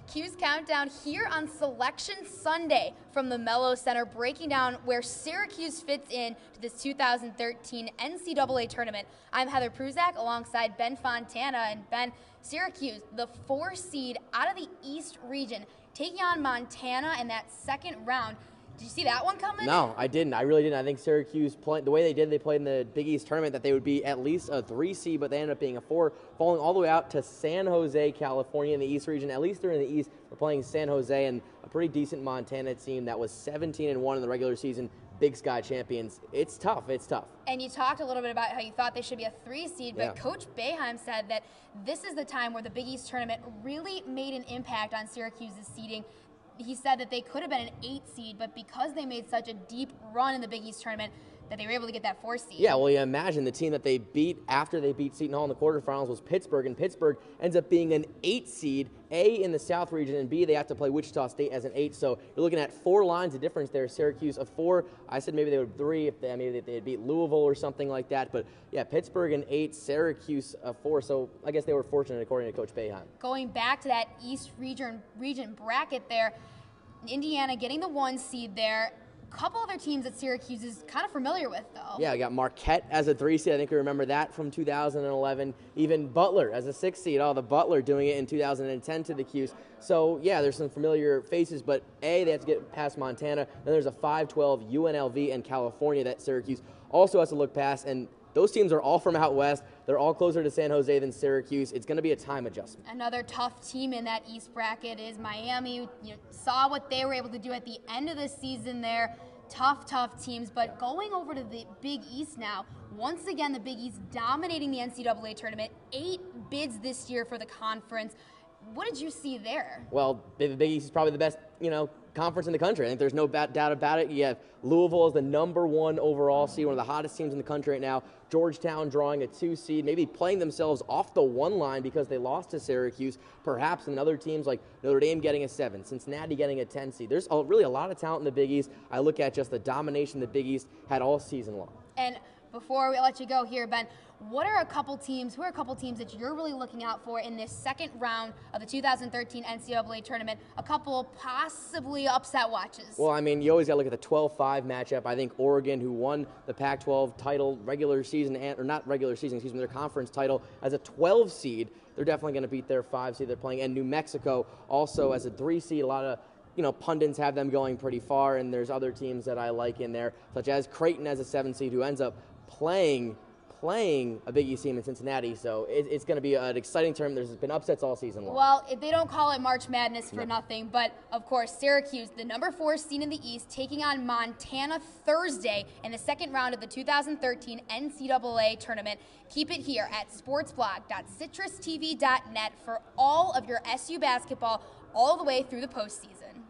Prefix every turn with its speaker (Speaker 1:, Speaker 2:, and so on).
Speaker 1: Cuse Countdown here on Selection Sunday from the Mello Center, breaking down where Syracuse fits in to this 2013 NCAA tournament. I'm Heather Prusak alongside Ben Fontana. And Ben, Syracuse, the 4 seed out of the East region, taking on Montana in that second round. Did you see that one coming?
Speaker 2: No, I didn't. I really didn't. I think Syracuse, the way they played in the Big East tournament, that they would be at least a 3 seed, but they ended up being a 4, falling all the way out to San Jose, California in the East region. At least they're in the East. We're playing San Jose and a pretty decent Montana team that was 17-1 in the regular season, Big Sky champions. It's tough. It's tough.
Speaker 1: And you talked a little bit about how you thought they should be a 3 seed, but Coach Boeheim said that this is the time where the Big East tournament really made an impact on Syracuse's seeding. He said that they could have been an 8 seed, but because they made such a deep run in the Big East tournament, that they were able to get that 4 seed.
Speaker 2: Yeah, well, you imagine the team that they beat after they beat Seton Hall in the quarterfinals was Pittsburgh, and Pittsburgh ends up being an 8 seed, A, in the South region, and B, they have to play Wichita State as an 8. So you're looking at 4 lines of difference there. Syracuse a 4. I said maybe they would 3 if maybe they had beat Louisville or something like that. But yeah, Pittsburgh an 8, Syracuse a 4. So I guess they were fortunate according to Coach Boeheim.
Speaker 1: Going back to that East region bracket there, Indiana getting the 1 seed there. A couple other teams that Syracuse is kind of familiar with, though.
Speaker 2: Yeah, I got Marquette as a 3 seed. I think we remember that from 2011. Even Butler as a 6 seed. Oh, the Butler doing it in 2010 to the Cuse. So, yeah, there's some familiar faces, but A, they have to get past Montana. Then there's a 5-12 UNLV and California that Syracuse also has to look past, and those teams are all from out west. They're all closer to San Jose than Syracuse. It's going to be a time adjustment.
Speaker 1: Another tough team in that East bracket is Miami. You saw what they were able to do at the end of the season there. Tough teams. But going over to the Big East now, once again, the Big East dominating the NCAA tournament. 8 bids this year for the conference. What did you see there?
Speaker 2: Well, the Big East is probably the best, conference in the country. I think there's no doubt about it. You have Louisville as the #1 overall seed, one of the hottest teams in the country right now. Georgetown drawing a 2 seed, maybe playing themselves off the 1 line because they lost to Syracuse. Perhaps, and other teams like Notre Dame getting a 7, Cincinnati getting a 10 seed. There's really a lot of talent in the Big East. I look at just the domination the Big East had all season long.
Speaker 1: And before we let you go here, Ben, who are a couple teams that you're really looking out for in this second round of the 2013 NCAA tournament? A couple possibly upset watches.
Speaker 2: Well, you always got to look at the 12-5 matchup. I think Oregon, who won the Pac-12 title their conference title as a 12 seed, they're definitely going to beat their 5 seed they're playing. And New Mexico also as a 3 seed. A lot of pundits have them going pretty far, and there's other teams that I like in there, such as Creighton as a 7 seed, who ends up playing a Big East team in Cincinnati. So it's going to be an exciting term. There's been upsets all season long.
Speaker 1: Well, they don't call it March Madness for nothing, but of course Syracuse, the #4 seed in the East, taking on Montana Thursday in the second round of the 2013 NCAA tournament. Keep it here at sportsblog.citrustv.net for all of your SU basketball all the way through the postseason.